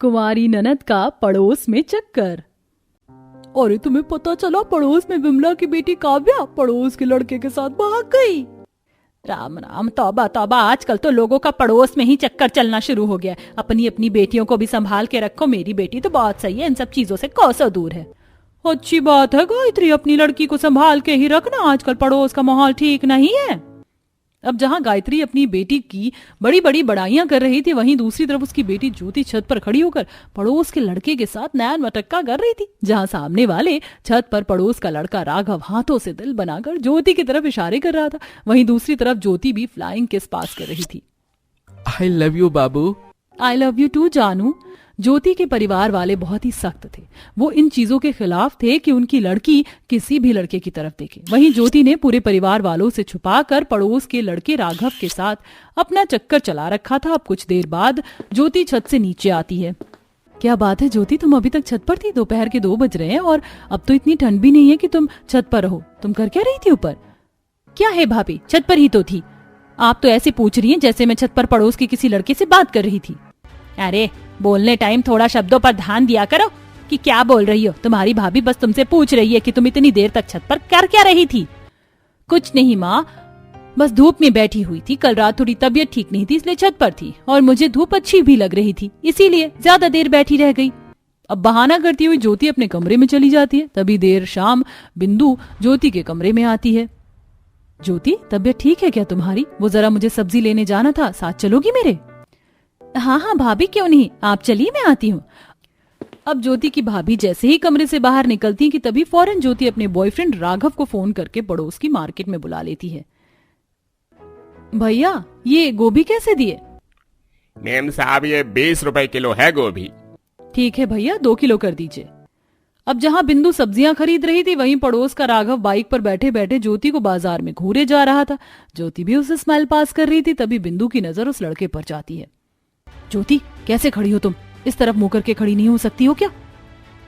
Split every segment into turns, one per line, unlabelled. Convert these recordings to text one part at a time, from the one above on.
कुंवारी ननद का पड़ोस में चक्कर। अरे तुम्हें पता चला, पड़ोस में विमला की बेटी काव्या पड़ोस के लड़के के साथ भाग गई। राम राम, तौबा तौबा, आजकल तो लोगों का पड़ोस में ही चक्कर चलना शुरू हो गया। अपनी अपनी बेटियों को भी संभाल के रखो। मेरी बेटी तो बहुत सही है, इन सब चीजों से कोसों दूर है। अच्छी बात है गायत्री, अपनी लड़की को संभाल के ही रखना, आजकल पड़ोस का माहौल ठीक नहीं है। अब जहां गायत्री अपनी बेटी की बड़ी बड़ी बड़ाइयां कर रही थी, वहीं दूसरी तरफ उसकी बेटी ज्योति छत पर खड़ी होकर पड़ोस के लड़के के साथ नैन मटक्का कर रही थी। जहां सामने वाले छत पर पड़ोस का लड़का राघव हाथों से दिल बनाकर ज्योति की तरफ इशारे कर रहा था, वहीं दूसरी तरफ ज्योति भी फ्लाइंग किस पास कर रही थी।
आई लव यू बाबू।
आई लव यू टू जानू। ज्योति के परिवार वाले बहुत ही सख्त थे। वो इन चीजों के खिलाफ थे कि उनकी लड़की किसी भी लड़के की तरफ देखे। वहीं ज्योति ने पूरे परिवार वालों से छुपाकर पड़ोस के लड़के राघव के साथ अपना चक्कर चला रखा था। अब कुछ देर बाद ज्योति छत से नीचे आती है। क्या बात है ज्योति, तुम अभी तक छत पर थी? दोपहर के 2 बज रहे हैं और अब तो इतनी ठंड भी नहीं है कि तुम छत पर रहो। तुम कर क्या रही थी ऊपर? क्या है भाभी, छत पर ही तो थी। आप तो ऐसे पूछ रही हैं जैसे मैं छत पर पड़ोस के किसी लड़के से बात कर रही थी। अरे बोलने टाइम थोड़ा शब्दों पर ध्यान दिया करो कि क्या बोल रही हो। तुम्हारी भाभी बस तुमसे पूछ रही है कि तुम इतनी देर तक छत पर कर क्या रही थी। कुछ नहीं माँ, बस धूप में बैठी हुई थी। कल रात थोड़ी तबीयत ठीक नहीं थी, इसलिए छत पर थी और मुझे धूप अच्छी भी लग रही थी, इसीलिए ज्यादा देर बैठी रह गई। अब बहाना करती हुई ज्योति अपने कमरे में चली जाती है। तभी देर शाम बिंदु ज्योति के कमरे में आती है। ज्योति, तबीयत ठीक है क्या तुम्हारी? वो जरा मुझे सब्जी लेने जाना था, साथ चलोगी मेरे? हाँ हाँ भाभी, क्यों नहीं, आप चलिए, मैं आती हूँ। अब ज्योति की भाभी जैसे ही कमरे से बाहर निकलती कि तभी फौरन ज्योति अपने बॉयफ्रेंड राघव को फोन करके पड़ोस की मार्केट में बुला लेती है। भैया, ये गोभी कैसे दिए?
मेम साहब, ये 20 रुपए किलो है गोभी।
ठीक है भैया, 2 किलो कर दीजिए। अब जहां बिंदु सब्जियां खरीद रही थी, वहीं पड़ोस का राघव बाइक पर बैठे बैठे ज्योति को बाजार में घूरे जा रहा था। ज्योति भी उसे स्माइल पास कर रही थी। तभी बिंदु की नजर उस लड़के पर जाती है। ज्योति, कैसे खड़ी हो तुम? इस तरफ मुंह करके खड़ी नहीं हो सकती हो क्या?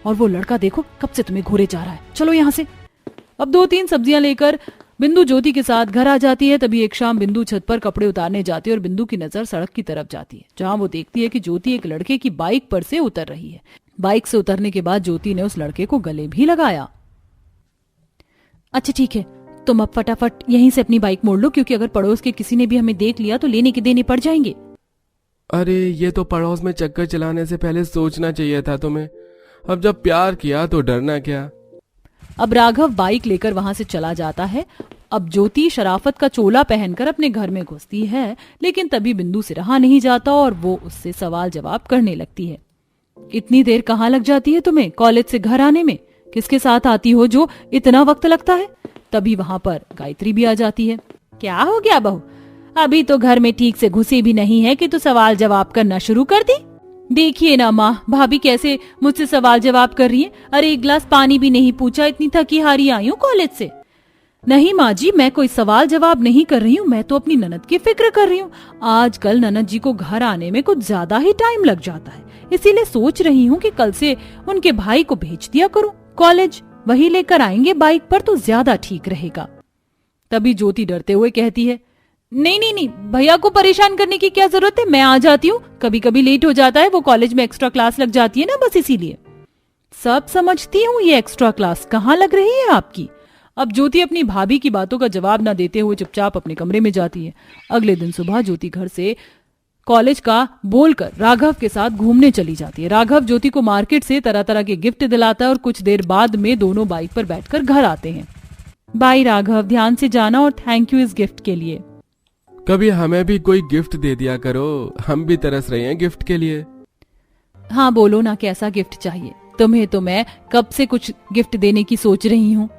और वो लड़का देखो कब से तुम्हें घूरे जा रहा है, चलो यहाँ से। अब 2-3 सब्जियां लेकर बिंदु ज्योति के साथ घर आ जाती है। तभी एक शाम बिंदु छत पर कपड़े उतारने जाती है और बिंदु की नजर सड़क की तरफ जाती है, जहां वो देखती है कि ज्योति एक लड़के की बाइक पर से उतर रही है। बाइक से उतरने के बाद ज्योति ने उस लड़के को गले भी लगाया। अच्छा ठीक है, तुम अब फटाफट यहीं से अपनी बाइक मोड़ लो, क्योंकि अगर पड़ोस के किसी ने भी हमें देख लिया तो लेने के देने पड़ जाएंगे।
अरे ये तो पड़ोस में चक्कर चलाने से पहले सोचना चाहिए था तुम्हें। अब जब प्यार किया तो डरना क्या।
अब राघव बाइक लेकर वहां से चला जाता है। अब ज्योति शराफत का चोला पहनकर अपने घर में घुसती है, लेकिन तभी बिंदु से रहा नहीं जाता और वो उससे सवाल जवाब करने लगती है। इतनी देर कहाँ लग जाती है तुम्हें कॉलेज से घर आने में? किसके साथ आती हो जो इतना वक्त लगता है? तभी वहां पर गायत्री भी आ जाती है। क्या हो गया बहू, अभी तो घर में ठीक से घुसी भी नहीं है कि तू सवाल जवाब करना शुरू कर दी? देखिए ना माँ, भाभी कैसे मुझसे सवाल जवाब कर रही है। अरे एक गिलास पानी भी नहीं पूछा, इतनी थकी हारी आई हूँ कॉलेज से। नहीं माँ जी, मैं कोई सवाल जवाब नहीं कर रही हूँ, मैं तो अपनी ननद की फिक्र कर रही हूँ। आजकल ननद जी को घर आने में कुछ ज्यादा ही टाइम लग जाता है, इसीलिए सोच रही हूँ कि कल से उनके भाई को भेज दिया करूँ कॉलेज, वही लेकर आएंगे बाइक पर तो ज्यादा ठीक रहेगा। तभी ज्योति डरते हुए कहती है, नहीं नहीं नहीं, भैया को परेशान करने की क्या जरूरत है, मैं आ जाती हूँ। कभी कभी लेट हो जाता है, वो कॉलेज में एक्स्ट्रा क्लास लग जाती है ना, बस इसीलिए। सब समझती हूँ, ये एक्स्ट्रा क्लास कहाँ लग रही है आपकी। अब ज्योति अपनी भाभी की बातों का जवाब न देते हुए चुपचाप अपने कमरे में जाती है। अगले दिन सुबह ज्योति घर से कॉलेज का बोलकर राघव के साथ घूमने चली जाती है। राघव ज्योति को मार्केट से तरह तरह के गिफ्ट दिलाता है और कुछ देर बाद में दोनों बाइक पर बैठकर घर आते हैं। बाय राघव, ध्यान से जाना और थैंक यू इस गिफ्ट के लिए।
कभी हमें भी कोई गिफ्ट दे दिया करो, हम भी तरस रहे हैं गिफ्ट के लिए।
हाँ बोलो ना, कैसा गिफ्ट चाहिए तुम्हें? तो मैं कब से कुछ गिफ्ट देने की सोच रही हूँ।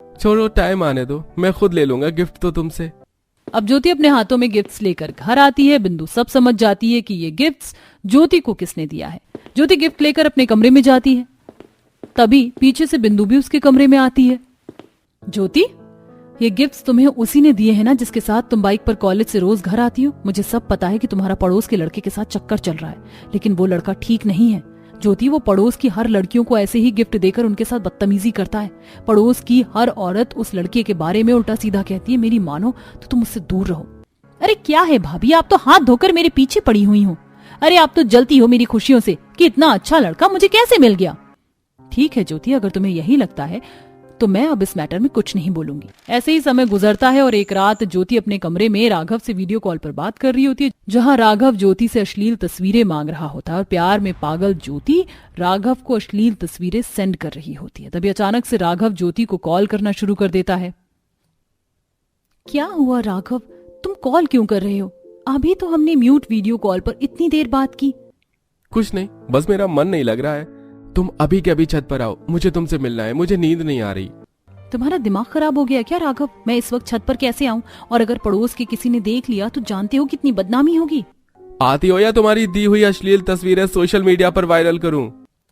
छोड़ो, टाइम आने दो, मैं खुद ले लूंगा गिफ्ट तो तुमसे।
अब ज्योति अपने हाथों में गिफ्ट्स लेकर घर आती है। बिंदु सब समझ जाती है कि ये गिफ्ट्स ज्योति को किसने दिया है। ज्योति गिफ्ट लेकर अपने कमरे में जाती है। तभी पीछे से बिंदु भी उसके कमरे में आती है। ज्योति, ये गिफ्ट्स तुम्हें उसी ने दिए हैं ना जिसके साथ तुम बाइक पर कॉलेज से रोज घर आती हो? मुझे सब पता है कि तुम्हारा पड़ोस के लड़के के साथ चक्कर चल रहा है, लेकिन वो लड़का ठीक नहीं है। ज्योति, वो पड़ोस की हर लड़कियों को ऐसे ही गिफ्ट देकर उनके साथ बदतमीजी करता है। पड़ोस की हर औरत उस लड़के के बारे में उल्टा सीधा कहती है। मेरी मानो तो तुम उससे दूर रहो। अरे क्या है भाभी, आप तो हाथ धोकर मेरे पीछे पड़ी हुई हो। अरे आप तो जलती हो मेरी खुशियों से, कि इतना अच्छा लड़का मुझे कैसे मिल गया। ठीक है ज्योति, अगर तुम्हें यही लगता है तो मैं अब इस मैटर में कुछ नहीं बोलूंगी। ऐसे ही समय गुजरता है और एक रात ज्योति अपने कमरे में राघव से वीडियो कॉल पर बात कर रही होती है, जहां राघव ज्योति से अश्लील तस्वीरें मांग रहा होता है और प्यार में पागल ज्योति राघव को अश्लील तस्वीरें सेंड कर रही होती है। तभी अचानक से राघव ज्योति को कॉल करना शुरू कर देता है। क्या हुआ राघव, तुम कॉल क्यों कर रहे हो? अभी तो हमने म्यूट वीडियो कॉल पर इतनी देर बात की।
कुछ नहीं, बस मेरा मन नहीं लग रहा है। तुम अभी के अभी छत पर आओ, मुझे तुमसे मिलना है, मुझे नींद नहीं आ रही।
तुम्हारा दिमाग खराब हो गया क्या राघव? मैं इस वक्त छत पर कैसे आऊं? और अगर पड़ोस के किसी ने देख लिया तो जानते हो कितनी बदनामी होगी।
आती हो या तुम्हारी दी हुई अश्लील तस्वीरें सोशल मीडिया पर वायरल करूं?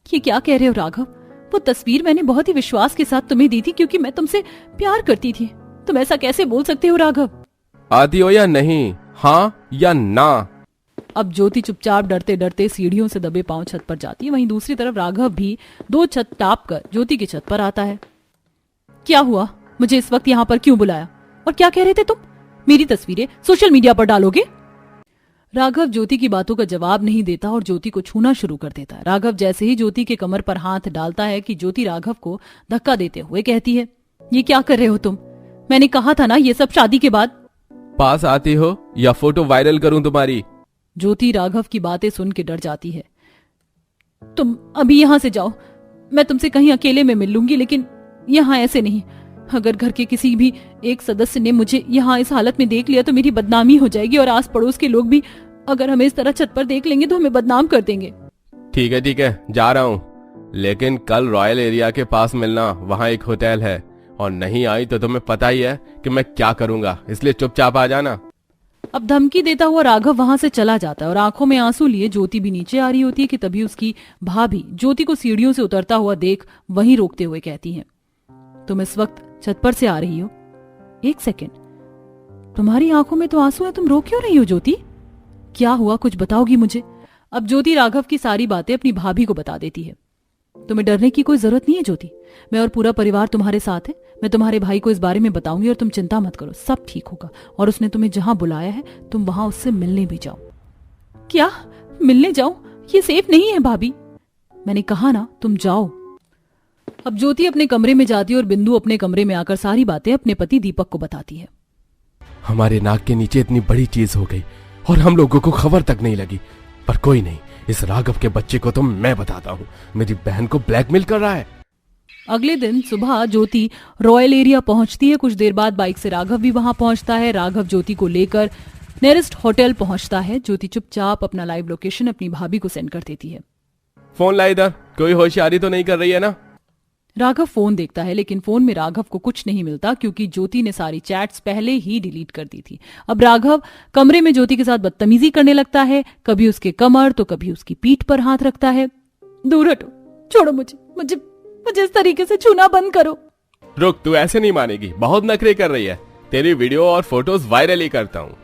ये क्या कह रहे हो राघव? वो तस्वीर मैंने बहुत ही विश्वास के साथ तुम्हें दी थी क्योंकि मैं तुमसे प्यार करती थी। तुम ऐसा कैसे बोल सकते हो राघव?
आती हो या नहीं, हाँ या ना?
अब ज्योति चुपचाप डरते डरते सीढ़ियों से दबे पांव छत पर जाती है। वहीं दूसरी तरफ राघव भी 2 छत टाप कर ज्योति की छत पर आता है। क्या हुआ? मुझे इस वक्त यहाँ पर क्यों बुलाया? और क्या कह रहे थे तुम? मेरी तस्वीरें सोशल मीडिया पर डालोगे? राघव ज्योति की बातों का जवाब नहीं देता और ज्योति को छूना शुरू कर देता है। राघव जैसे ही ज्योति के कमर पर हाथ डालता है कि ज्योति राघव को धक्का देते हुए कहती है, ये क्या कर रहे हो तुम? मैंने कहा था ना ये सब शादी के बाद।
पास आती हो या फोटो वायरल करूं तुम्हारी?
ज्योति राघव की बातें सुन के डर जाती है। तुम अभी यहां से जाओ, मैं तुमसे कहीं अकेले में मिल लूंगी, लेकिन यहाँ ऐसे नहीं। अगर घर के किसी भी एक सदस्य ने मुझे यहाँ इस हालत में देख लिया तो मेरी बदनामी हो जाएगी और आस पड़ोस के लोग भी अगर हमें इस तरह छत पर देख लेंगे तो हमें बदनाम कर देंगे।
ठीक है, जा रहा हूँ, लेकिन कल रॉयल एरिया के पास मिलना, वहाँ एक होटल है, और नहीं आई तो तुम्हें पता ही है कि मैं क्या करूंगा, इसलिए चुपचाप आ जाना।
अब धमकी देता हुआ राघव वहां से चला जाता है और आंखों में आंसू लिए ज्योति भी नीचे आ रही होती है कि तभी उसकी भाभी ज्योति को सीढ़ियों से उतरता हुआ देख वहीं रोकते हुए कहती है, तुम इस वक्त छत पर से आ रही हो? एक सेकेंड, तुम्हारी आंखों में तो आंसू है, तुम रो क्यों रही हो ज्योति? क्या हुआ, कुछ बताओगी मुझे? अब ज्योति राघव की सारी बातें अपनी भाभी को बता देती है। तुम्हें डरने की कोई जरूरत नहीं है ज्योति, मैं और पूरा परिवार तुम्हारे साथ है। मैं तुम्हारे भाई को इस बारे में बताऊंगी और तुम चिंता मत करो, सब ठीक होगा। और उसने तुम्हें जहां बुलाया है तुम वहां उससे मिलने भी जाओ। क्या मिलने जाओ? ये सेफ नहीं है भाभी। मैंने कहा ना तुम जाओ। अब ज्योति अपने कमरे में जाती है और बिंदु अपने कमरे में आकर सारी बातें अपने पति दीपक को बताती है।
हमारे नाक के नीचे इतनी बड़ी चीज हो गई और हम लोगों को खबर तक नहीं लगी, पर कोई नहीं, इस राघव के बच्चे को तो मैं बताता हूँ, मेरी बहन को ब्लैकमेल कर रहा है।
अगले दिन सुबह ज्योति रॉयल एरिया पहुंचती है। कुछ देर बाद बाइक से राघव भी वहां पहुंचता है। राघव ज्योति को लेकर नेरेस्ट होटल पहुंचता है। ज्योति चुपचाप अपना लाइव लोकेशन अपनी भाभी को सेंड कर देती है।
फोन ला इधर, कोई होशियारी तो नहीं कर रही है ना?
राघव फोन देखता है लेकिन फोन में राघव को कुछ नहीं मिलता क्योंकि ज्योति ने सारी चैट्स पहले ही डिलीट कर दी थी। अब राघव कमरे में ज्योति के साथ बदतमीजी करने लगता है, कभी उसके कमर तो कभी उसकी पीठ पर हाथ रखता है। दूर हटो, छोड़ो मुझे मुझे मुझे इस तरीके से छूना बंद करो।
रुक, तू ऐसे नहीं मानेगी, बहुत नखरे कर रही है, तेरी वीडियो और फोटोज वायरल ही करता हूँ।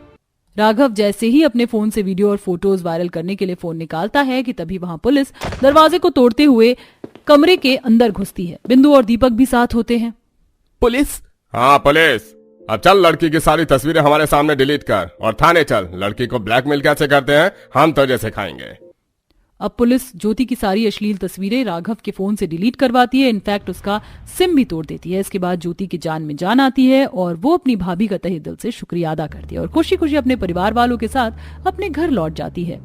राघव जैसे ही अपने फोन से वीडियो और फोटोज वायरल करने के लिए फोन निकालता है कि तभी वहां पुलिस दरवाजे को तोड़ते हुए कमरे के अंदर घुसती है। बिंदु और दीपक भी साथ होते हैं।
पुलिस?
हाँ पुलिस, अब चल लड़की की सारी तस्वीरें हमारे सामने डिलीट कर और थाने चल। लड़की को ब्लैकमेल कैसे करते हैं हम तुझे सिखाएंगे।
अब पुलिस ज्योति की सारी अश्लील तस्वीरें राघव के फोन से डिलीट करवाती है, इनफैक्ट उसका सिम भी तोड़ देती है। इसके बाद ज्योति की जान में जान आती है और वो अपनी भाभी का तहे दिल से शुक्रिया अदा करती है और खुशी खुशी अपने परिवार वालों के साथ अपने घर लौट जाती है।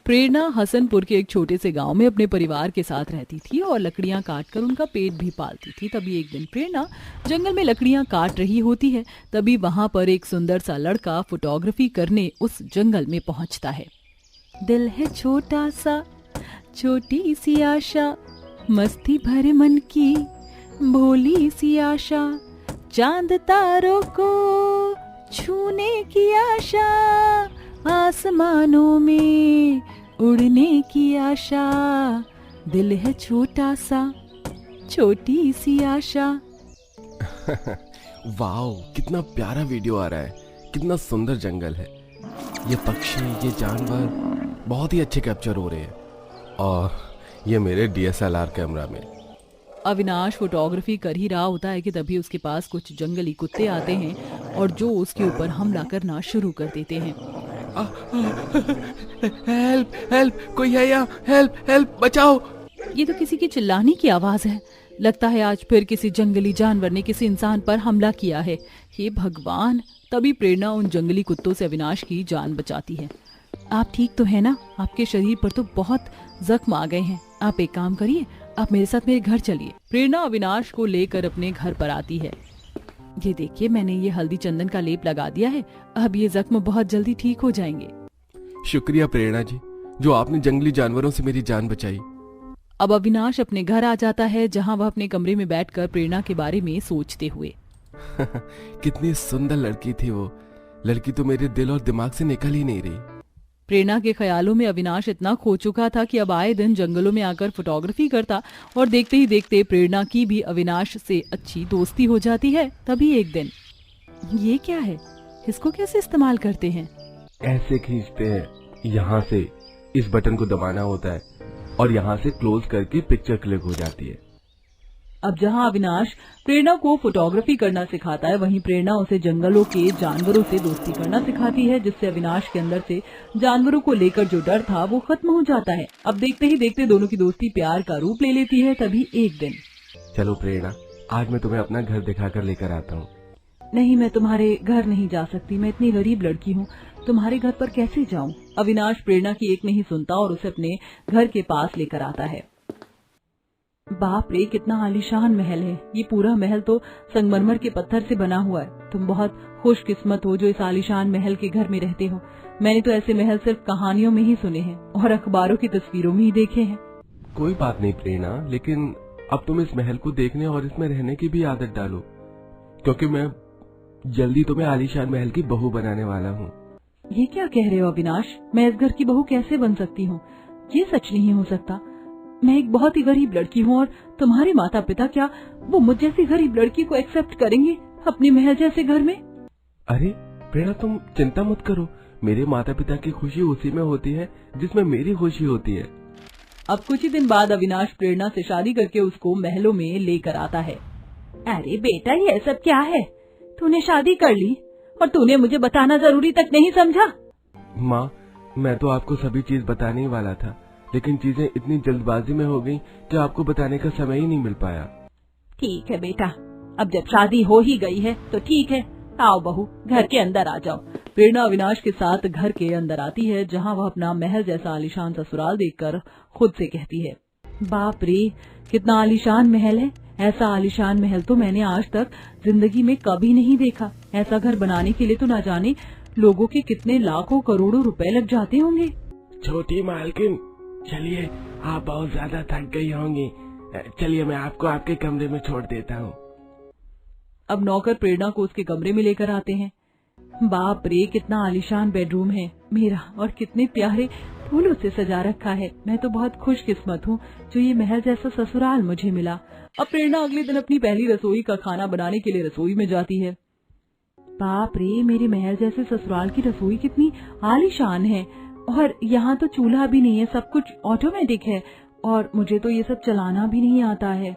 प्रेरणा हसनपुर के एक छोटे से गांव में अपने परिवार के साथ रहती थी और लकड़ियां काटकर उनका पेट भी पालती थी। तभी एक दिन प्रेरणा जंगल में लकड़ियां काट रही होती है। तभी वहां पर एक सुंदर सा लड़का फोटोग्राफी करने उस जंगल में पहुंचता है। दिल है छोटा सा, छोटी सी आशा, मस्ती भरे मन की भोली सी आशा, चांद तारों को छूने की आशा, आसमानों में उड़ने की आशा, दिल है छोटा सा, छोटी सी आशा।
वाओ, कितना प्यारा वीडियो आ रहा है, कितना सुंदर जंगल है, ये पक्षी, ये जानवर बहुत ही अच्छे कैप्चर हो रहे हैं और ये मेरे DSLR कैमरा में।
अविनाश फोटोग्राफी कर ही रहा होता है कि तभी उसके पास कुछ जंगली कुत्ते आते हैं और जो उसके ऊपर हमला करना शुरू कर देते हैं।
हेल्प हेल्प, कोई है यहाँ, हेल्प हेल्प, बचाओ।
ये तो किसी की चिल्लाने की आवाज है। लगता है आज फिर किसी जंगली जानवर ने किसी इंसान पर हमला किया है। हे भगवान। तभी प्रेरणा उन जंगली कुत्तों से अविनाश की जान बचाती है। आप ठीक तो है ना? आपके शरीर पर तो बहुत जख्म आ गए हैं। आप एक काम करिए, आप मेरे साथ मेरे घर चलिए। प्रेरणा अविनाश को लेकर अपने घर पर आती है। ये देखिए, मैंने ये हल्दी चंदन का लेप लगा दिया है। अब ये जख्म बहुत जल्दी ठीक हो जाएंगे।
शुक्रिया प्रेरणा जी, जो आपने जंगली जानवरों से मेरी जान बचाई।
अब अविनाश अपने घर आ जाता है, जहाँ वह अपने कमरे में बैठकर प्रेरणा के बारे में सोचते हुए।
कितनी सुंदर लड़की थी वो। लड़की तो मेरे दिल और दिमाग से निकल ही नहीं रही।
प्रेरणा के ख्यालों में अविनाश इतना खो चुका था कि अब आए दिन जंगलों में आकर फोटोग्राफी करता और देखते ही देखते प्रेरणा की भी अविनाश से अच्छी दोस्ती हो जाती है। तभी एक दिन, ये क्या है? इसको कैसे इस्तेमाल करते हैं?
ऐसे खींचते हैं, यहाँ से इस बटन को दबाना होता है और यहाँ से क्लोज करके पिक्चर क्लिक हो जाती है।
अब जहाँ अविनाश प्रेरणा को फोटोग्राफी करना सिखाता है, वहीं प्रेरणा उसे जंगलों के जानवरों से दोस्ती करना सिखाती है, जिससे अविनाश के अंदर से जानवरों को लेकर जो डर था वो खत्म हो जाता है। अब देखते ही देखते दोनों की दोस्ती प्यार का रूप ले लेती है। तभी एक दिन,
चलो प्रेरणा, आज मैं तुम्हें अपना घर दिखाकर लेकर आता हूँ।
नहीं, मैं तुम्हारे घर नहीं जा सकती। मैं इतनी गरीब लड़की हूँ, तुम्हारे घर पर कैसे जाऊँ? अविनाश प्रेरणा की एक नहीं सुनता और उसे अपने घर के पास लेकर आता है। बाप रे, कितना आलीशान महल है। ये पूरा महल तो संगमरमर के पत्थर से बना हुआ है। तुम बहुत खुशकिस्मत हो जो इस आलीशान महल के घर में रहते हो। मैंने तो ऐसे महल सिर्फ कहानियों में ही सुने हैं और अखबारों की तस्वीरों में ही देखे हैं।
कोई बात नहीं प्रेरणा, लेकिन अब तुम इस महल को देखने और इसमें रहने की भी आदत डालो, क्योंकि मैं जल्दी तुम्हें आलीशान महल की बहू बनाने वाला हूँ।
ये क्या कह रहे हो अविनाश? मैं इस घर की बहू कैसे बन सकती हूँ? ये सच नहीं हो सकता। मैं एक बहुत ही गरीब लड़की हूँ और तुम्हारे माता पिता, क्या वो मुझ जैसी गरीब लड़की को एक्सेप्ट करेंगे अपने महल जैसे घर में?
अरे प्रेरणा, तुम चिंता मत करो। मेरे माता पिता की खुशी उसी में होती है जिसमें मेरी खुशी होती है।
अब कुछ ही दिन बाद अविनाश प्रेरणा से शादी करके उसको महलों में लेकर आता है। अरे बेटा, ये सब क्या है? तूने शादी कर ली और तूने मुझे बताना जरूरी तक नहीं समझा?
माँ, मैं तो आपको सभी चीज बताने ही वाला था, लेकिन चीजें इतनी जल्दबाजी में हो गई कि आपको बताने का समय ही नहीं मिल पाया।
ठीक है बेटा, अब जब शादी हो ही गई है तो ठीक है। आओ बहू, घर के अंदर आ जाओ। प्रेरणा अविनाश के साथ घर के अंदर आती है, जहाँ वह अपना महल जैसा आलीशान ससुराल देखकर खुद से कहती है, बाप रे, कितना आलीशान महल है। ऐसा आलीशान महल तो मैंने आज तक जिंदगी में कभी नहीं देखा। ऐसा घर बनाने के लिए तो ना जाने लोगों के कितने लाखों करोड़ों रुपए लग जाते होंगे।
छोटी मालकिन, चलिए, आप बहुत ज्यादा थक गई होंगी। चलिए, मैं आपको आपके कमरे में छोड़ देता हूँ।
अब नौकर प्रेरणा को उसके कमरे में लेकर आते हैं। बाप रे, कितना आलीशान बेडरूम है मेरा और कितने प्यारे फूलों से सजा रखा है। मैं तो बहुत खुशकिस्मत हूँ जो ये महल जैसा ससुराल मुझे मिला। अब प्रेरणा अगले दिन अपनी पहली रसोई का खाना बनाने के लिए रसोई में जाती है। बाप रे, मेरे महल जैसे ससुराल की रसोई कितनी आलीशान है और यहाँ तो चूल्हा भी नहीं है, सब कुछ ऑटोमेटिक है और मुझे तो ये सब चलाना भी नहीं आता है।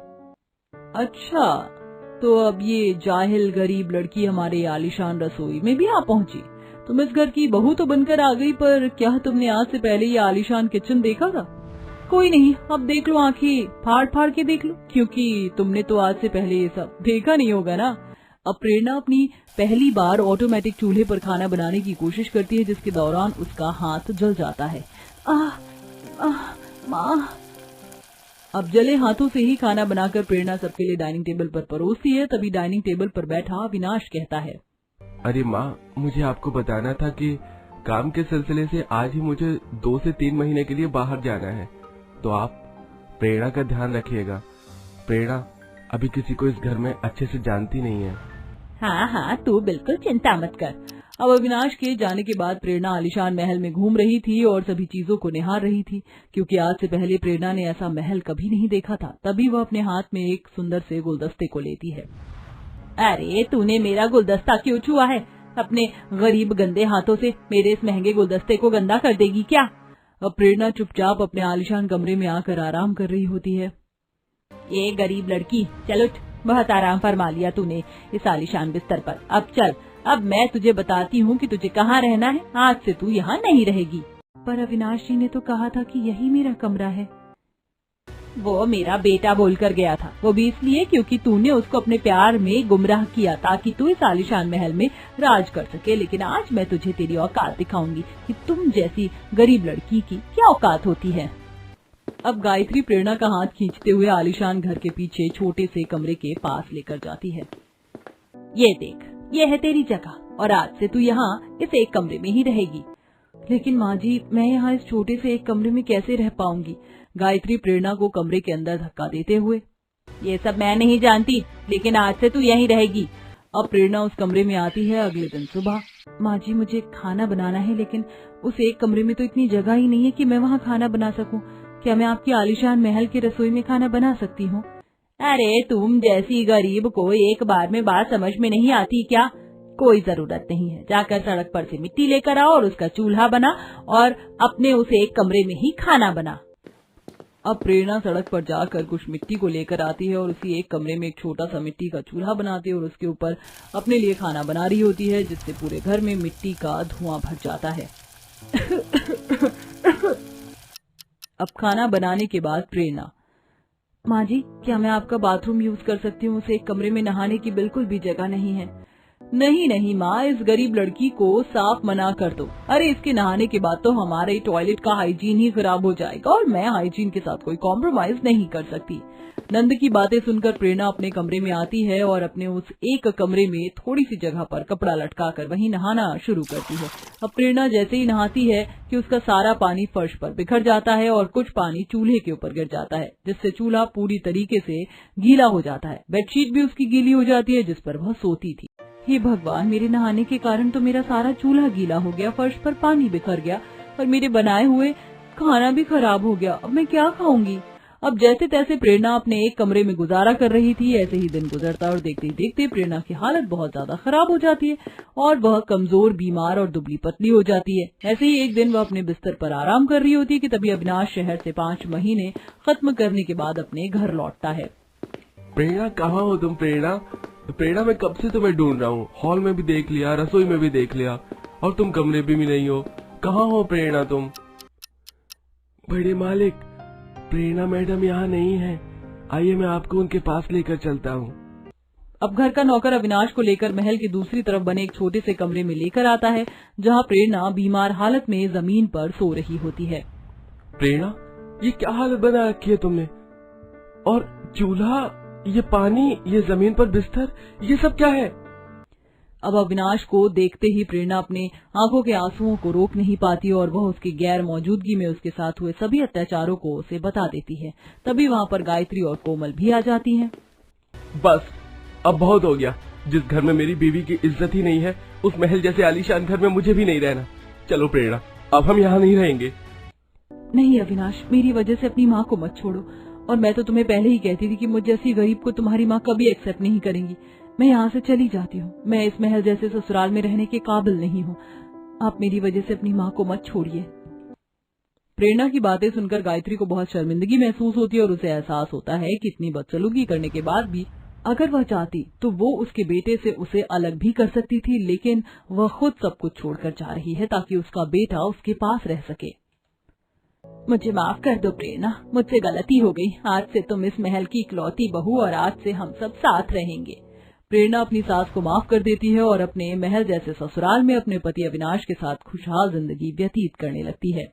अच्छा, तो अब ये जाहिल गरीब लड़की हमारे आलीशान रसोई में भी आ पहुंची। तुम इस घर की बहू तो बनकर आ गई, पर क्या तुमने आज से पहले ये आलीशान किचन देखा था? कोई नहीं, अब देख लो, आंखें फाड़ फाड़ के देख लो, क्योंकि तुमने तो आज से पहले ये सब देखा नहीं होगा ना। अब प्रेरणा अपनी पहली बार ऑटोमेटिक चूल्हे पर खाना बनाने की कोशिश करती है, जिसके दौरान उसका हाथ जल जाता है। माँ। अब जले हाथों से ही खाना बनाकर प्रेरणा सबके लिए डाइनिंग टेबल पर परोसती है। तभी डाइनिंग टेबल पर बैठा अविनाश कहता है,
अरे माँ, मुझे आपको बताना था कि काम के सिलसिले से आज ही मुझे 2 से 3 महीने के लिए बाहर जाना है, तो आप प्रेरणा का ध्यान रखिएगा। प्रेरणा अभी किसी को इस घर में अच्छे से जानती नहीं है।
हाँ, तू बिल्कुल चिंता मत कर। अब अविनाश के जाने के बाद प्रेरणा आलीशान महल में घूम रही थी और सभी चीजों को निहार रही थी, क्योंकि आज से पहले प्रेरणा ने ऐसा महल कभी नहीं देखा था। तभी वह अपने हाथ में एक सुंदर से गुलदस्ते को लेती है। अरे, तूने मेरा गुलदस्ता क्यों छुआ है? अपने गरीब गंदे हाथों से मेरे इस महंगे गुलदस्ते को गंदा कर देगी क्या? अब प्रेरणा चुपचाप अपने आलीशान कमरे में आकर आराम कर रही होती है। ये गरीब लड़की, चल उठ, बहुत आराम फरमा लिया तूने इस आलीशान बिस्तर पर। अब चल, अब मैं तुझे बताती हूँ कि तुझे कहाँ रहना है। आज से तू यहाँ नहीं रहेगी। पर अविनाश जी ने तो कहा था कि यही मेरा कमरा है। वो मेरा बेटा बोलकर गया था, वो भी इसलिए क्योंकि तूने उसको अपने प्यार में गुमराह किया ताकि तू इस आलीशान महल में राज कर सके। लेकिन आज मैं तुझे तेरी औकात दिखाऊंगी कि तुम जैसी गरीब लड़की की क्या औकात होती है। अब गायत्री प्रेरणा का हाथ खींचते हुए आलीशान घर के पीछे छोटे से कमरे के पास लेकर जाती है। ये देख, ये है तेरी जगह और आज से तू यहाँ इस एक कमरे में ही रहेगी। लेकिन माँ जी, मैं यहाँ इस छोटे से एक कमरे में कैसे रह पाऊंगी? गायत्री प्रेरणा को कमरे के अंदर धक्का देते हुए। ये सब मैं नहीं जानती, लेकिन आज से तू यहीं रहेगी। अब प्रेरणा उस कमरे में आती है अगले दिन सुबह। माँ जी, मुझे खाना बनाना है, लेकिन उस एक कमरे में तो इतनी जगह ही नहीं है कि मैं वहाँ खाना बना सकूं। क्या मैं आपकी आलीशान महल की रसोई में खाना बना सकती हूँ? अरे तुम जैसी गरीब को एक बार में बात समझ में नहीं आती क्या? कोई जरूरत नहीं है, जाकर सड़क पर से मिट्टी लेकर आओ और उसका चूल्हा बना और अपने उस एक कमरे में ही खाना बना। अब प्रेरणा सड़क पर जाकर कुछ मिट्टी को लेकर आती है और उसी एक कमरे में एक छोटा सा मिट्टी का चूल्हा बनाती है और उसके ऊपर अपने लिए खाना बना रही होती है, जिससे पूरे घर में मिट्टी का धुआं भर जाता है। अब खाना बनाने के बाद प्रेरणा, माँ जी, क्या मैं आपका बाथरूम यूज कर सकती हूँ? उस एक कमरे में नहाने की बिल्कुल भी जगह नहीं है। नहीं नहीं माँ, इस गरीब लड़की को साफ मना कर दो। अरे इसके नहाने के बाद तो हमारे टॉयलेट का हाइजीन ही खराब हो जाएगा और मैं हाइजीन के साथ कोई कॉम्प्रोमाइज नहीं कर सकती। नंद की बातें सुनकर प्रेरणा अपने कमरे में आती है और अपने उस एक कमरे में थोड़ी सी जगह पर कपड़ा लटकाकर वहीं नहाना शुरू करती है। अब प्रेरणा जैसे ही नहाती है कि उसका सारा पानी फर्श पर बिखर जाता है और कुछ पानी चूल्हे के ऊपर गिर जाता है, जिससे चूल्हा पूरी तरीके से गीला हो जाता है। बेडशीट भी उसकी गीली हो जाती है जिस पर वह सोती थी। हे भगवान, मेरे नहाने के कारण तो मेरा सारा चूल्हा गीला हो गया, फर्श पर पानी बिखर गया और मेरे बनाए हुए खाना भी खराब हो गया। अब मैं क्या खाऊंगी? अब जैसे तैसे प्रेरणा अपने एक कमरे में गुजारा कर रही थी। ऐसे ही दिन गुजरता और देखते ही देखते प्रेरणा की हालत बहुत ज्यादा खराब हो जाती है और वह कमजोर, बीमार और दुबली पतली हो जाती है। ऐसे ही एक दिन वह अपने बिस्तर पर आराम कर रही होती है कि तभी अविनाश शहर से 5 महीने खत्म करने के बाद अपने घर लौटता है।
प्रेरणा, कहाँ हो तुम? प्रेरणा, मैं कब से तुम्हें ढूंढ रहा हूँ। हॉल में भी देख लिया, रसोई में भी देख लिया और तुम कमरे में भी नहीं हो। कहाँ हो प्रेरणा तुम? बड़े मालिक, प्रेरणा मैडम यहाँ नहीं है। आइए मैं आपको उनके पास लेकर चलता हूँ।
अब घर का नौकर अविनाश को लेकर महल की दूसरी तरफ बने एक छोटे से कमरे में लेकर आता है, जहाँ प्रेरणा बीमार हालत में जमीन पर सो रही होती है।
प्रेरणा, ये क्या हालत बना रखी है तुमने? और चूल्हा, ये पानी, ये जमीन पर बिस्तर, ये सब क्या है?
अब अविनाश को देखते ही प्रेरणा अपने आंखों के आंसुओं को रोक नहीं पाती और वह उसकी गैर मौजूदगी में उसके साथ हुए सभी अत्याचारों को उसे बता देती है। तभी वहाँ पर गायत्री और कोमल भी आ जाती हैं।
बस, अब बहुत हो गया। जिस घर में मेरी बीवी की इज्जत ही नहीं है, उस महल जैसे आलीशान घर में मुझे भी नहीं रहना। चलो प्रेरणा, अब हम यहाँ नहीं रहेंगे।
नहीं अविनाश, मेरी वजह से अपनी माँ को मत छोड़ो। और मैं तो तुम्हें पहले ही कहती थी कि मुझ जैसी गरीब को तुम्हारी माँ कभी एक्सेप्ट नहीं करेंगी। मैं यहाँ से चली जाती हूँ। मैं इस महल जैसे ससुराल में रहने के काबिल नहीं हूँ। आप मेरी वजह से अपनी माँ को मत छोड़िए। प्रेरणा की बातें सुनकर गायत्री को बहुत शर्मिंदगी महसूस होती है और उसे एहसास होता है कि इतनी बदसलूकी करने के बाद भी अगर वह चाहती तो वो उसके बेटे से उसे अलग भी कर सकती थी, लेकिन वह खुद सब कुछ छोड़कर जा रही है ताकि उसका बेटा उसके पास रह सके। मुझे माफ कर दो प्रेरणा, मुझसे गलती हो गई। आज से तुम इस महल की इकलौती बहू और आज से हम सब साथ रहेंगे। प्रेरणा अपनी सास को माफ कर देती है और अपने महल जैसे ससुराल में अपने पति अविनाश के साथ खुशहाल जिंदगी व्यतीत करने लगती है।